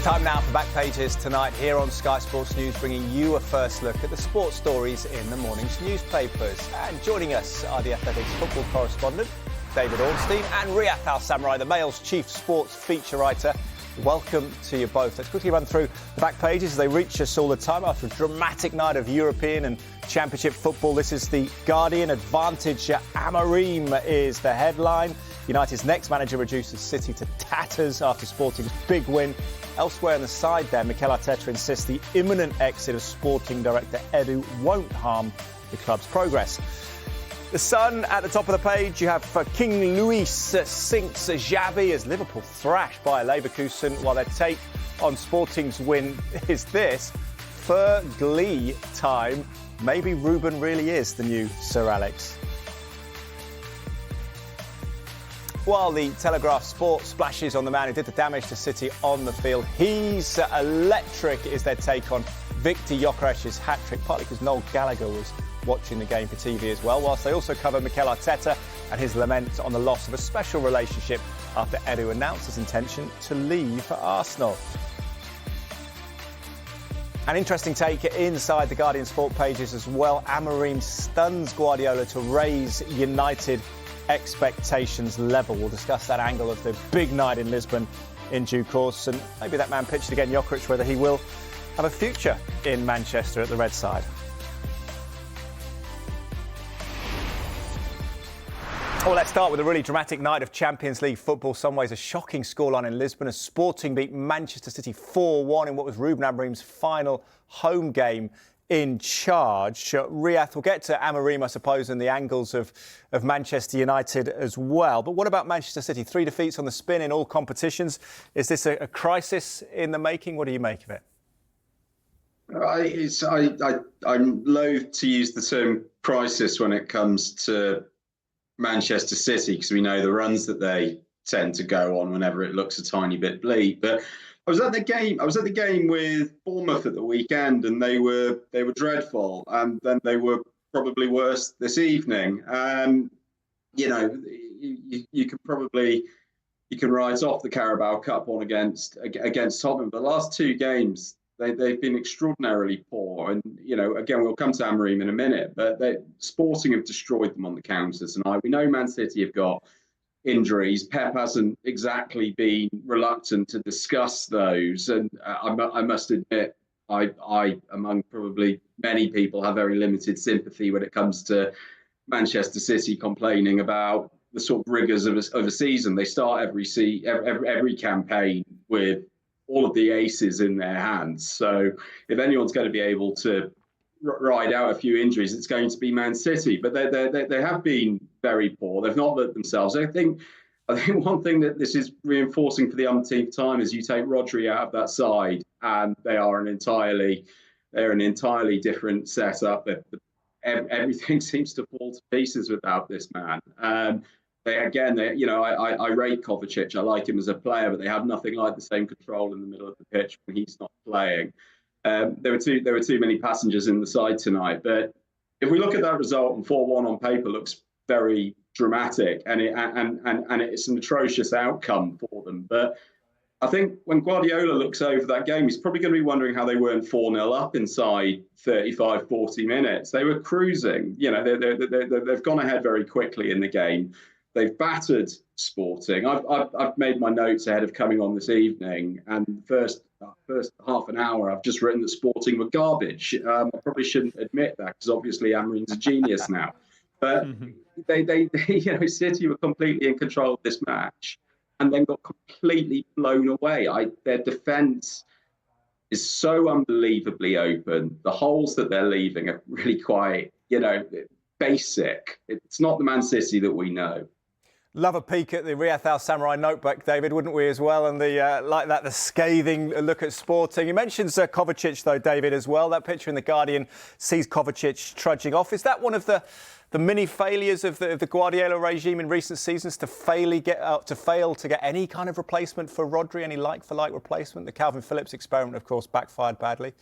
Time now for Back Pages tonight here on Sky Sports News, bringing you a first look at the sports stories in the morning's newspapers. And joining us are the Athletics football correspondent, David Ornstein, and Riath Al-Samarrai, the Mail's chief sports feature writer. Welcome to you both. Let's quickly run through the back pages as they reach us all the time after a dramatic night of European and Championship football. This is the Guardian. Advantage Amorim is the headline. United's next manager reduces City to tatters after Sporting's big win. Elsewhere on the side there, Mikel Arteta insists the imminent exit of Sporting director Edu won't harm the club's progress. The Sun at the top of the page, you have King Luis sinks Xavi as Liverpool thrashed by Leverkusen, while their take on Sporting's win is this: for glee time. Maybe Ruben really is the new Sir Alex. While the Telegraph Sport splashes on the man who did the damage to City on the field, he's electric is their take on Victor Gyokeres' hat-trick, partly because Noel Gallagher was watching the game for TV as well, whilst they also cover Mikel Arteta and his lament on the loss of a special relationship after Edu announced his intention to leave for Arsenal. An interesting take inside the Guardian Sport pages as well. Amorim stuns Guardiola to raise United expectations level. We'll discuss that angle of the big night in Lisbon in due course, and maybe that man pitched again, Gyokeres, whether he will have a future in Manchester at the Red side. Well, let's start with a really dramatic night of Champions League football. Some ways a shocking scoreline in Lisbon as Sporting beat Manchester City 4-1 in what was Ruben Amorim's final home game in charge. Riath, we'll get to Amorim, I suppose, and the angles of Manchester United as well. But what about Manchester City? 3 defeats on the spin in all competitions. Is this a crisis in the making? What do you make of it? I'm loath to use the term crisis when it comes to Manchester City, because we know the runs that they tend to go on whenever it looks a tiny bit bleak. But I was at the game with Bournemouth at the weekend, and they were dreadful, and then they were probably worse this evening. You know, you can write off the Carabao Cup one against Tottenham. The last 2 games they've been extraordinarily poor, and you know, again, we'll come to Amorim in a minute, but Sporting have destroyed them on the counters tonight. We know Man City have got injuries. Pep hasn't exactly been reluctant to discuss those, and I must admit, I among probably many people, have very limited sympathy when it comes to Manchester City complaining about the sort of rigours of a season. They start every campaign with all of the aces in their hands. So if anyone's going to be able to ride out a few injuries, it's going to be Man City. But they have been very poor. They've not looked themselves. I think one thing that this is reinforcing for the umpteenth time is you take Rodri out of that side, and they're an entirely different setup. Everything seems to fall to pieces without this man. I rate Kovacic. I like him as a player, but they have nothing like the same control in the middle of the pitch when he's not playing. There were too many passengers in the side tonight. But if we look at that result, and 4-1 on paper looks very dramatic, and it's an atrocious outcome for them. But I think when Guardiola looks over that game, he's probably going to be wondering how they weren't 4-0 up inside 35, 40 minutes. They were cruising. You know, they've gone ahead very quickly in the game. They've battered Sporting. I've made my notes ahead of coming on this evening, and first half an hour I've just written that Sporting were garbage. I probably shouldn't admit that, because obviously Amorim's a genius now. But City were completely in control of this match, and then got completely blown away. Their defence is so unbelievably open. The holes that they're leaving are really quite, basic. It's not the Man City that we know. Love a peek at the Riath Al-Samarrai notebook, David, wouldn't we, as well? And the scathing look at Sporting. You mentioned Kovacic, though, David, as well. That picture in The Guardian sees Kovacic trudging off. Is that one of the many failures of the Guardiola regime in recent seasons to fail to get any kind of replacement for Rodri, any like-for-like replacement? The Calvin Phillips experiment, of course, backfired badly.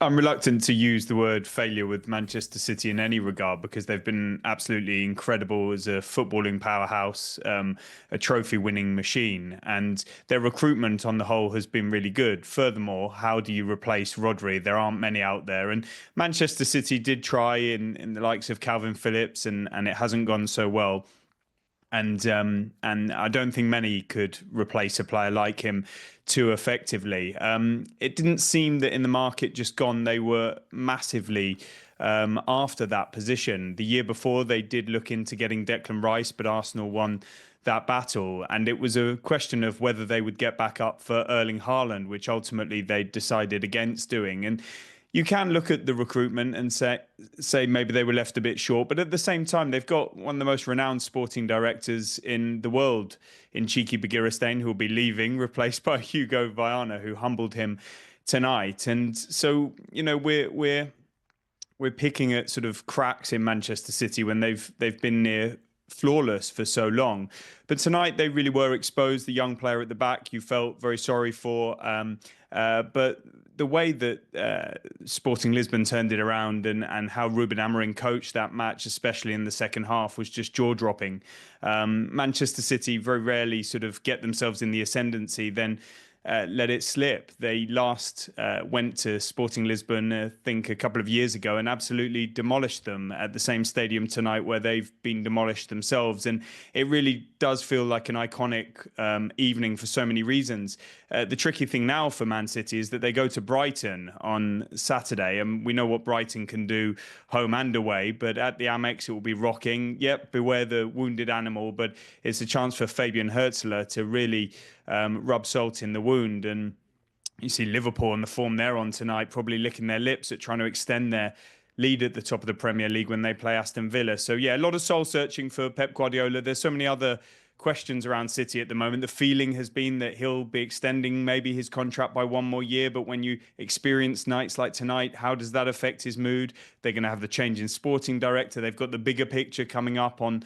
I'm reluctant to use the word failure with Manchester City in any regard because they've been absolutely incredible as a footballing powerhouse, a trophy-winning machine, and their recruitment on the whole has been really good. Furthermore, how do you replace Rodri? There aren't many out there, and Manchester City did try in the likes of Calvin Phillips, and it hasn't gone so well. And I don't think many could replace a player like him too effectively. It didn't seem that in the market just gone they were massively after that position. The year before they did look into getting Declan Rice, but Arsenal won that battle, and it was a question of whether they would get back up for Erling Haaland, which ultimately they decided against doing. And you can look at the recruitment and say maybe they were left a bit short, but at the same time, they've got one of the most renowned sporting directors in the world in Cheeky Begirstein, who will be leaving, replaced by Hugo Viana, who humbled him tonight. And so, you know, we're picking at sort of cracks in Manchester City when they've been near flawless for so long. But tonight they really were exposed. The young player at the back you felt very sorry for. But the way that Sporting Lisbon turned it around and how Ruben Amorim coached that match, especially in the second half, was just jaw-dropping. Manchester City very rarely sort of get themselves in the ascendancy, then let it slip. They last went to Sporting Lisbon, I think, a couple of years ago and absolutely demolished them at the same stadium tonight where they've been demolished themselves. And it really does feel like an iconic evening for so many reasons. The tricky thing now for Man City is that they go to Brighton on Saturday, and we know what Brighton can do home and away, but at the Amex it will be rocking. Yep, beware the wounded animal, but it's a chance for Fabian Herzler to really rub salt in the wound. And you see Liverpool and the form they're on tonight probably licking their lips at trying to extend their lead at the top of the Premier League when they play Aston Villa. So yeah, a lot of soul searching for Pep Guardiola. There's so many other questions around City at the moment. The feeling has been that he'll be extending maybe his contract by one more year, but when you experience nights like tonight, how does that affect his mood? They're going to have the change in sporting director. They've got the bigger picture coming up on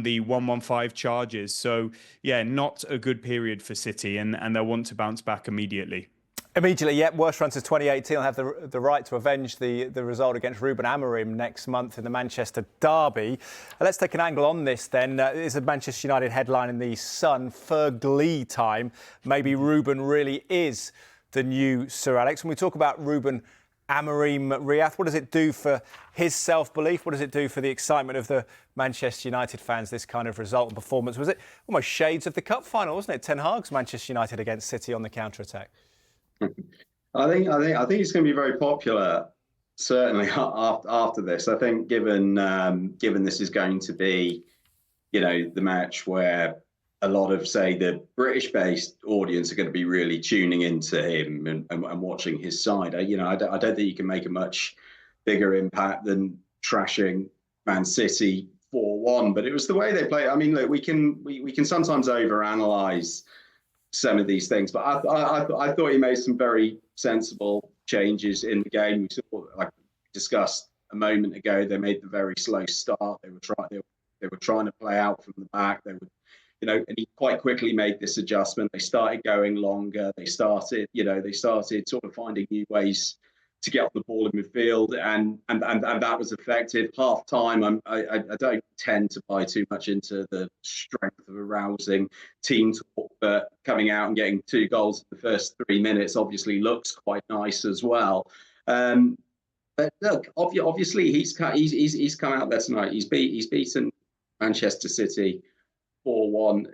the 115 charges. So yeah, not a good period for City, and they'll want to bounce back immediately. Immediately, yep. Worst run since 2018. Will have the right to avenge the result against Ruben Amorim next month in the Manchester derby. Let's take an angle on this then. There's a Manchester United headline in the Sun, Ferg time. Maybe Ruben really is the new Sir Alex. When we talk about Ruben Amorim, Riath, what does it do for his self-belief? What does it do for the excitement of the Manchester United fans, this kind of result and performance? Was it almost shades of the Cup final, wasn't it? Ten Hag's Manchester United against City on the counter-attack. I think it's going to be very popular, certainly after this. I think given this is going to be, the match where a lot of, say, the British-based audience are going to be really tuning into him and watching his side. I don't think you can make a much bigger impact than trashing Man City 4-1. But it was the way they played. I mean, look, we can sometimes overanalyze some of these things, but I thought he made some very sensible changes in the game. We saw, like we discussed a moment ago, they made the very slow start. They were trying to play out from the back. They would, and he quite quickly made this adjustment. They started going longer. They started sort of finding new ways to get the ball in midfield, and that was effective. Half time, I don't tend to buy too much into the strength of a rousing team talk, but coming out and getting 2 goals in the first 3 minutes obviously looks quite nice as well. But look, obviously he's come out there tonight. He's beaten Manchester City 4-1.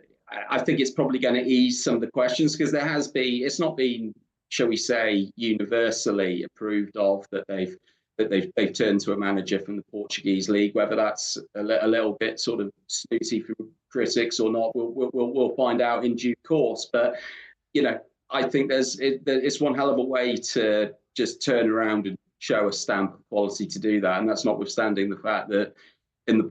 I think it's probably going to ease some of the questions because it's not been, shall we say, universally approved of that they've turned to a manager from the Portuguese league. Whether that's a little bit sort of snooty from critics or not, we'll find out in due course. But I think it's one hell of a way to just turn around and show a stamp of quality to do that, and that's notwithstanding the fact that in the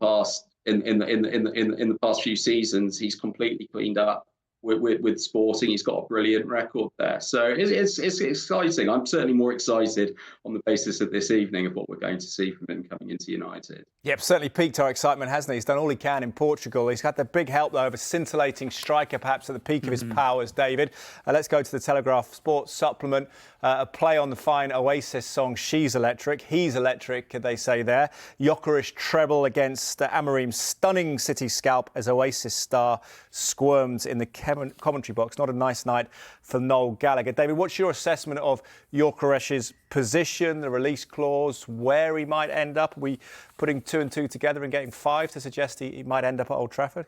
past few seasons he's completely cleaned up with Sporting. He's got a brilliant record there. So it's exciting. I'm certainly more excited on the basis of this evening of what we're going to see from him coming into United. Yep, certainly piqued our excitement, hasn't he? He's done all he can in Portugal. He's had the big help, though, of a scintillating striker, perhaps at the peak of his powers, David. Let's go to the Telegraph Sports Supplement. A play on the fine Oasis song, She's Electric. He's electric, they say there. Gyokeres treble against Amorim's stunning City scalp as Oasis star squirmed in the commentary box. Not a nice night for Noel Gallagher. David, what's your assessment of Gyokeres' position, the release clause, where he might end up? Are we putting 2 and 2 together and getting 5 to suggest he might end up at Old Trafford?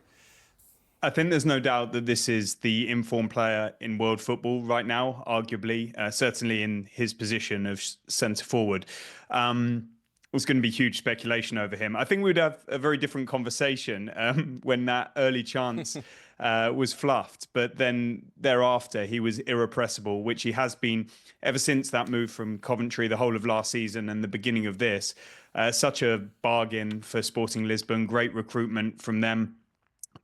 I think there's no doubt that this is the informed player in world football right now, arguably, certainly in his position of centre forward. There's going to be huge speculation over him. I think we'd have a very different conversation when that early chance was fluffed. But then thereafter, he was irrepressible, which he has been ever since that move from Coventry, the whole of last season and the beginning of this. Such a bargain for Sporting Lisbon, great recruitment from them.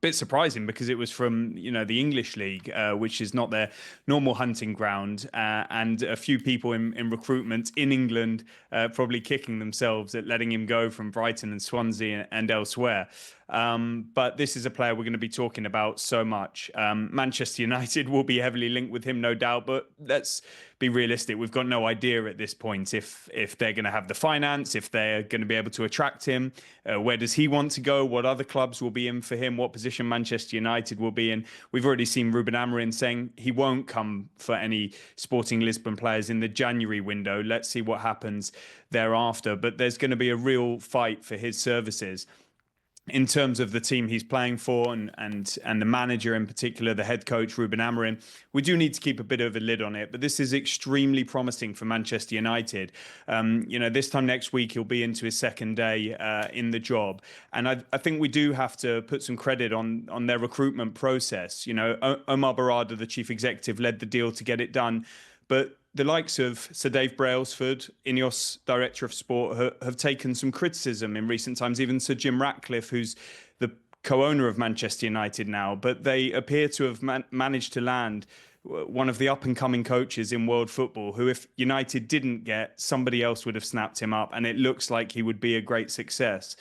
Bit surprising because it was from the English league, which is not their normal hunting ground, and a few people in recruitment in England probably kicking themselves at letting him go from Brighton and Swansea and elsewhere. But this is a player we're going to be talking about so much. Manchester United will be heavily linked with him, no doubt, but let's be realistic. We've got no idea at this point if they're going to have the finance, if they're going to be able to attract him. Where does he want to go? What other clubs will be in for him? What position Manchester United will be in? We've already seen Ruben Amorim saying he won't come for any Sporting Lisbon players in the January window. Let's see what happens thereafter. But there's going to be a real fight for his services. In terms of the team he's playing for and the manager in particular, the head coach, Ruben Amorim, we do need to keep a bit of a lid on it. But this is extremely promising for Manchester United. This time next week, he'll be into his second day in the job. And I think we do have to put some credit on their recruitment process. Omar Barada, the chief executive, led the deal to get it done. But the likes of Sir Dave Brailsford, Ineos director of sport, have taken some criticism in recent times, even Sir Jim Ratcliffe, who's the co-owner of Manchester United now. But they appear to have managed to land one of the up-and-coming coaches in world football, who if United didn't get, somebody else would have snapped him up. And it looks like he would be a great success.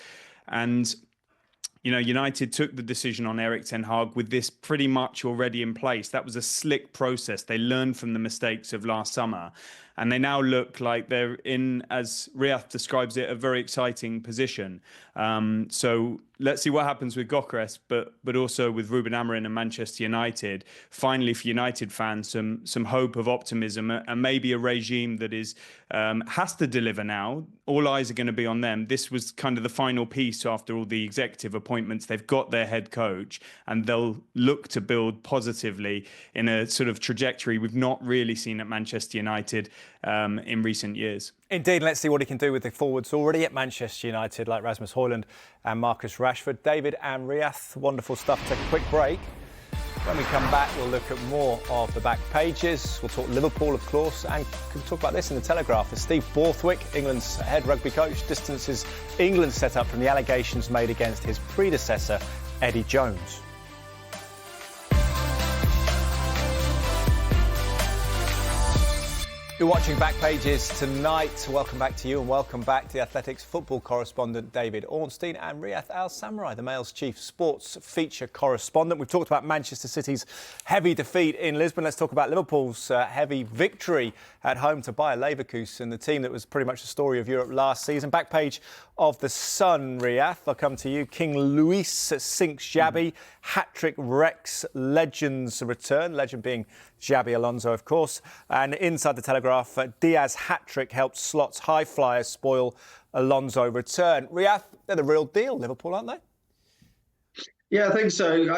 And United took the decision on Erik ten Hag with this pretty much already in place. That was a slick process. They learned from the mistakes of last summer. And they now look like they're in, as Riath describes it, a very exciting position. So let's see what happens with Gyokeres, but also with Ruben Amorim and Manchester United. Finally, for United fans, some hope of optimism and maybe a regime that has to deliver now. All eyes are going to be on them. This was kind of the final piece after all the executive appointments. They've got their head coach and they'll look to build positively in a sort of trajectory we've not really seen at Manchester United in recent years. Indeed, let's see what he can do with the forwards already at Manchester United, like Rasmus Højlund and Marcus Rashford. David and Riath, wonderful stuff. Take a quick break. When we come back, we'll look at more of the back pages. We'll talk Liverpool, of course, and we'll talk about this in the Telegraph. As Steve Borthwick, England's head rugby coach, distances England's set up from the allegations made against his predecessor, Eddie Jones. You're watching Back Pages tonight. Welcome back to you and welcome back to the Athletics football correspondent David Ornstein and Riath Al-Samarrai, the Mail's chief sports feature correspondent. We've talked about Manchester City's heavy defeat in Lisbon. Let's talk about Liverpool's heavy victory at home to Bayer Leverkusen, the team that was pretty much the story of Europe last season. Back page of the Sun, Riath. I'll come to you. King Luis sinks Xabi. Hat-trick Rex legends return. Legend being Xabi Alonso, of course. And inside the Telegraph, Diaz hat-trick helped Slot's high flyers spoil Alonso return. Riath, they're the real deal, Liverpool, aren't they? Yeah, I think so.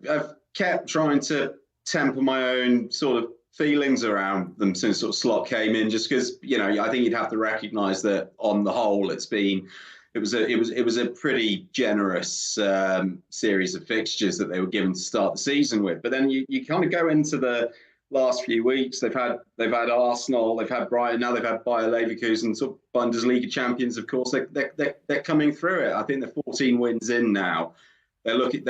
I've kept trying to temper my own sort of feelings around them since sort of Slot came in, just because, I think you'd have to recognise that on the whole, it was a pretty generous series of fixtures that they were given to start the season with. But then you kind of go into the last few weeks. They've had Arsenal, they've had Brighton, now they've had Bayer Leverkusen, sort of Bundesliga champions. Of course, they're coming through it. I think they're 14 wins in now. they're looking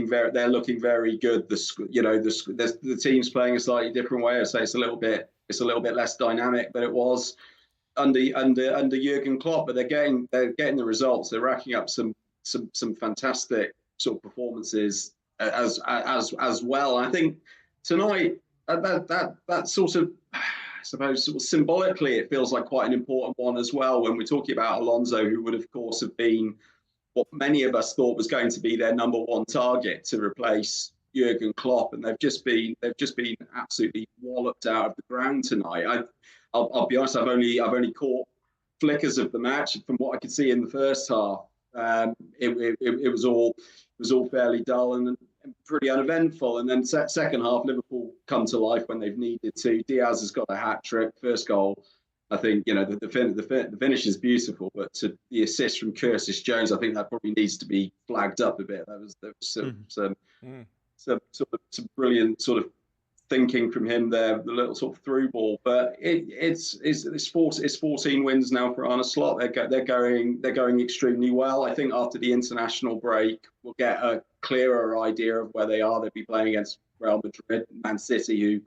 very good. The team's playing a slightly different way. I say it's a little bit less dynamic than it was under Jurgen Klopp, but they're getting the results. They're racking up some fantastic sort of performances as well. I think tonight that sort of, I suppose, sort of symbolically, it feels like quite an important one as well. When we're talking about Alonso, who would of course have been what many of us thought was going to be their number one target to replace Jurgen Klopp, and they've just been absolutely walloped out of the ground tonight. I'll be honest, I've only caught flickers of the match. From what I could see in the first half, it was all fairly dull and pretty uneventful. And then second half, Liverpool come to life when they've needed to. Diaz has got a hat trick, first goal. I think the finish is beautiful, but the assist from Curtis Jones, I think that probably needs to be flagged up a bit. There was some brilliant sort of thinking from him there, the little sort of through ball. But it's 14 wins now for Arne Slot. They're going extremely well. I think after the international break, we'll get a clearer idea of where they are. They'll be playing against Real Madrid, Man City, who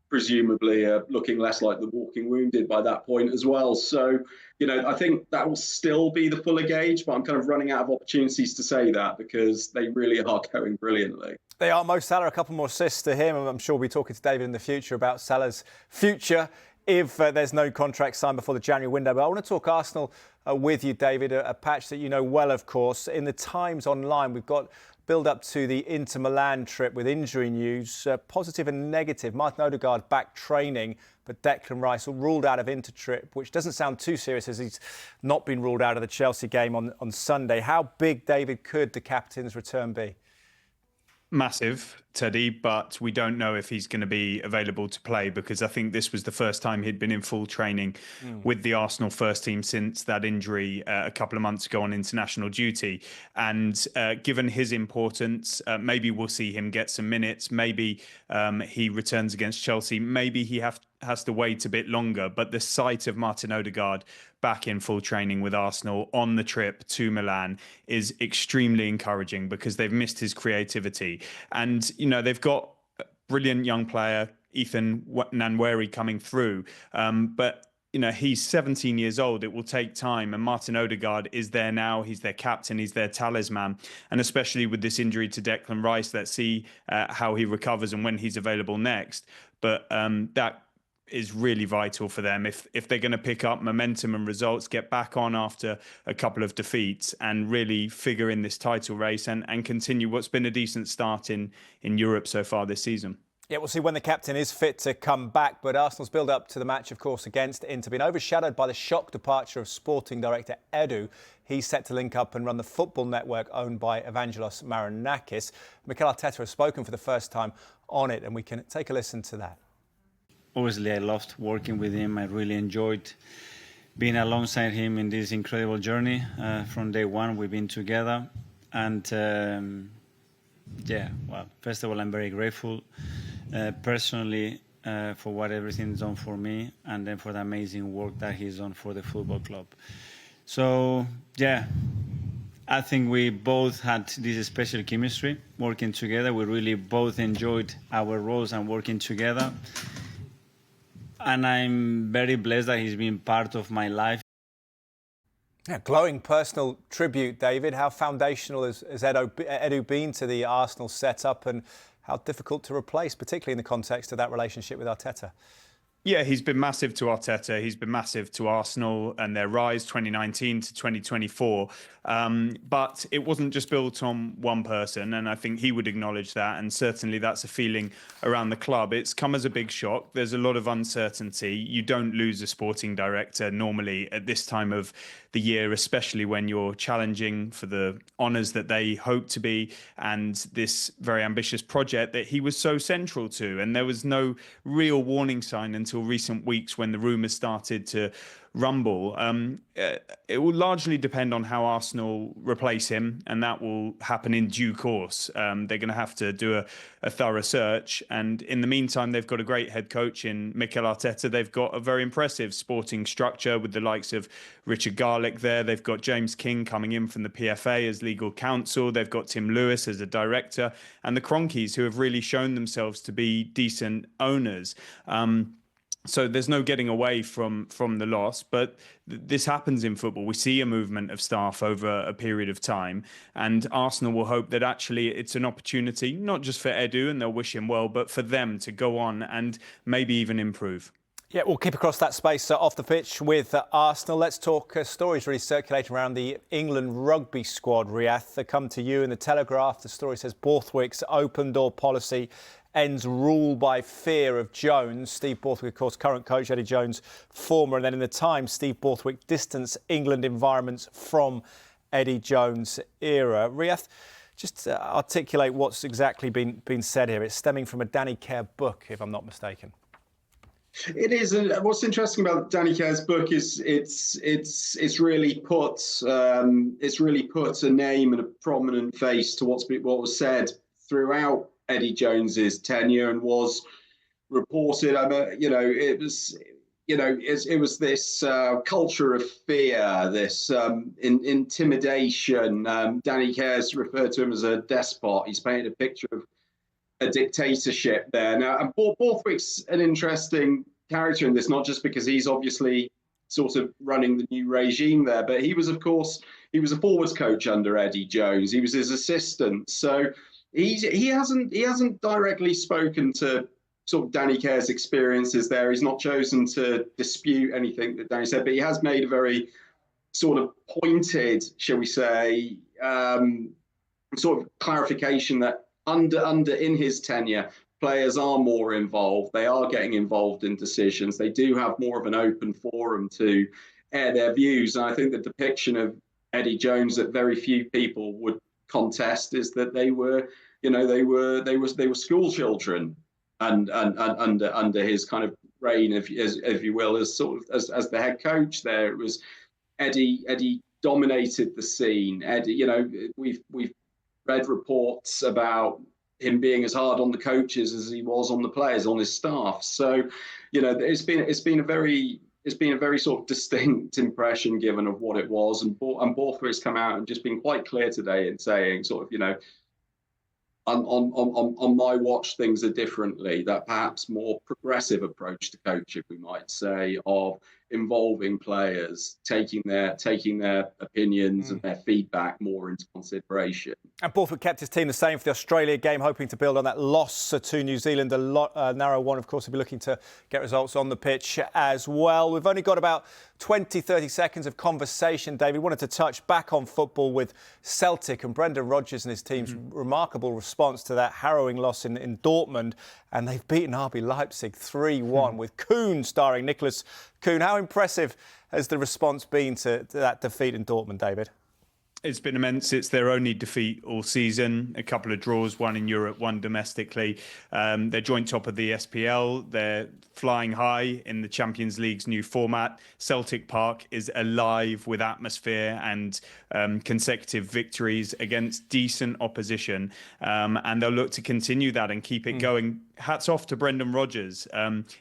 presumably are looking less like the walking wounded by that point as well. So, I think that will still be the fuller gauge, but I'm kind of running out of opportunities to say that because they really are going brilliantly. They are. Mo Salah, a couple more assists to him. I'm sure we'll be talking to David in the future about Salah's future if there's no contract signed before the January window. But I want to talk Arsenal with you, David, a patch that you know well, of course. In the Times Online, we've got build up to the Inter Milan trip with injury news, positive and negative. Martin Odegaard back training, but Declan Rice ruled out of Inter trip, which doesn't sound too serious as he's not been ruled out of the Chelsea game on Sunday. How big, David, could the captain's return be? Massive, Teddy, but we don't know if he's going to be available to play because I think this was the first time he'd been in full training with the Arsenal first team since that injury a couple of months ago on international duty. And given his importance, maybe we'll see him get some minutes. Maybe he returns against Chelsea. Maybe he has to wait a bit longer. But the sight of Martin Odegaard back in full training with Arsenal on the trip to Milan is extremely encouraging because they've missed his creativity. And, they've got a brilliant young player, Ethan Nwaneri, coming through. But, he's 17 years old. It will take time. And Martin Odegaard is there now. He's their captain. He's their talisman. And especially with this injury to Declan Rice, let's see how he recovers and when he's available next. But that is really vital for them if they're going to pick up momentum and results, get back on after a couple of defeats and really figure in this title race and continue what's been a decent start in Europe so far this season. Yeah, we'll see when the captain is fit to come back. But Arsenal's build-up to the match, of course, against Inter, been overshadowed by the shock departure of sporting director Edu. He's set to link up and run the football network owned by Evangelos Marinakis. Mikel Arteta has spoken for the first time on it, and we can take a listen to that. Obviously, I loved working with him. I really enjoyed being alongside him in this incredible journey. From day one, we've been together. And first of all, I'm very grateful personally for what everything's done for me and then for the amazing work that he's done for the football club. So, I think we both had this special chemistry working together. We really both enjoyed our roles and working together. And I'm very blessed that he's been part of my life. Yeah, glowing personal tribute, David. How foundational has Edu been to the Arsenal setup and how difficult to replace, particularly in the context of that relationship with Arteta? Yeah, he's been massive to Arteta. He's been massive to Arsenal and their rise 2019 to 2024. But it wasn't just built on one person. And I think he would acknowledge that. And certainly that's a feeling around the club. It's come as a big shock. There's a lot of uncertainty. You don't lose a sporting director normally at this time of the year, especially when you're challenging for the honours that they hope to be and this very ambitious project that he was so central to. And there was no real warning sign until or recent weeks when the rumours started to rumble. It will largely depend on how Arsenal replace him, and that will happen in due course. They're going to have to do a thorough search, and in the meantime, they've got a great head coach in Mikel Arteta. They've got a very impressive sporting structure with the likes of Richard Garlick there. They've got James King coming in from the PFA as legal counsel. They've got Tim Lewis as a director, and the Cronkies, who have really shown themselves to be decent owners. So there's no getting away from the loss, but this happens in football. We see a movement of staff over a period of time, and Arsenal will hope that actually it's an opportunity, not just for Edu, and they'll wish him well, but for them to go on and maybe even improve. Yeah, we'll keep across that space off the pitch with Arsenal. Let's talk stories really circulating around the England rugby squad, Riath. They come to you in the Telegraph. The story says Borthwick's open door policy ends rule by fear of Jones. Steve Borthwick, of course, current coach, Eddie Jones, former. And then in the Times, Steve Borthwick distanced England environments from Eddie Jones' era. Riath, just articulate what's exactly been said here. It's stemming from a Danny Care book, if I'm not mistaken. It is, and what's interesting about Danny Care's book is it's really put a name and a prominent face to what was said throughout Eddie Jones's tenure and was reported. It was this culture of fear, this intimidation. Danny Care's referred to him as a despot. He's painted a picture of a dictatorship there. Now, and Borthwick's an interesting character in this, not just because he's obviously sort of running the new regime there, but he was a forwards coach under Eddie Jones. He was his assistant. So he hasn't directly spoken to sort of Danny Care's experiences there. He's not chosen to dispute anything that Danny said, but he has made a very sort of pointed, shall we say, sort of clarification that under in his tenure, players are more involved. They are getting involved in decisions. They do have more of an open forum to air their views. And I think the depiction of Eddie Jones that very few people would contest is that they were school children and under his kind of reign, if you will, as the head coach there. It was Eddie dominated the scene. Eddie, we've read reports about him being as hard on the coaches as he was on the players, on his staff. So, it's been a very sort of distinct impression given of what it was. And Borthwick's come out and just been quite clear today in saying sort of, on my watch, things are differently. That perhaps more progressive approach to coaching, we might say, of involving players, taking their opinions and their feedback more into consideration. And Borthwick kept his team the same for the Australia game, hoping to build on that loss to New Zealand. A narrow one, of course, he'll be looking to get results on the pitch as well. We've only got about 20, 30 seconds of conversation, David. Wanted to touch back on football with Celtic and Brendan Rodgers and his team's remarkable response to that harrowing loss in Dortmund. And they've beaten RB Leipzig 3-1 with Kuhn starring Nicholas Kuhn. How impressive has the response been to that defeat in Dortmund, David? It's been immense. It's their only defeat all season. A couple of draws, one in Europe, one domestically. They're joint top of the SPL. They're flying high in the Champions League's new format. Celtic Park is alive with atmosphere and consecutive victories against decent opposition. And they'll look to continue that and keep it going. Hats off to Brendan Rodgers.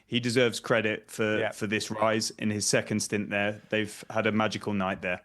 He deserves credit for this rise in his second stint there. They've had a magical night there.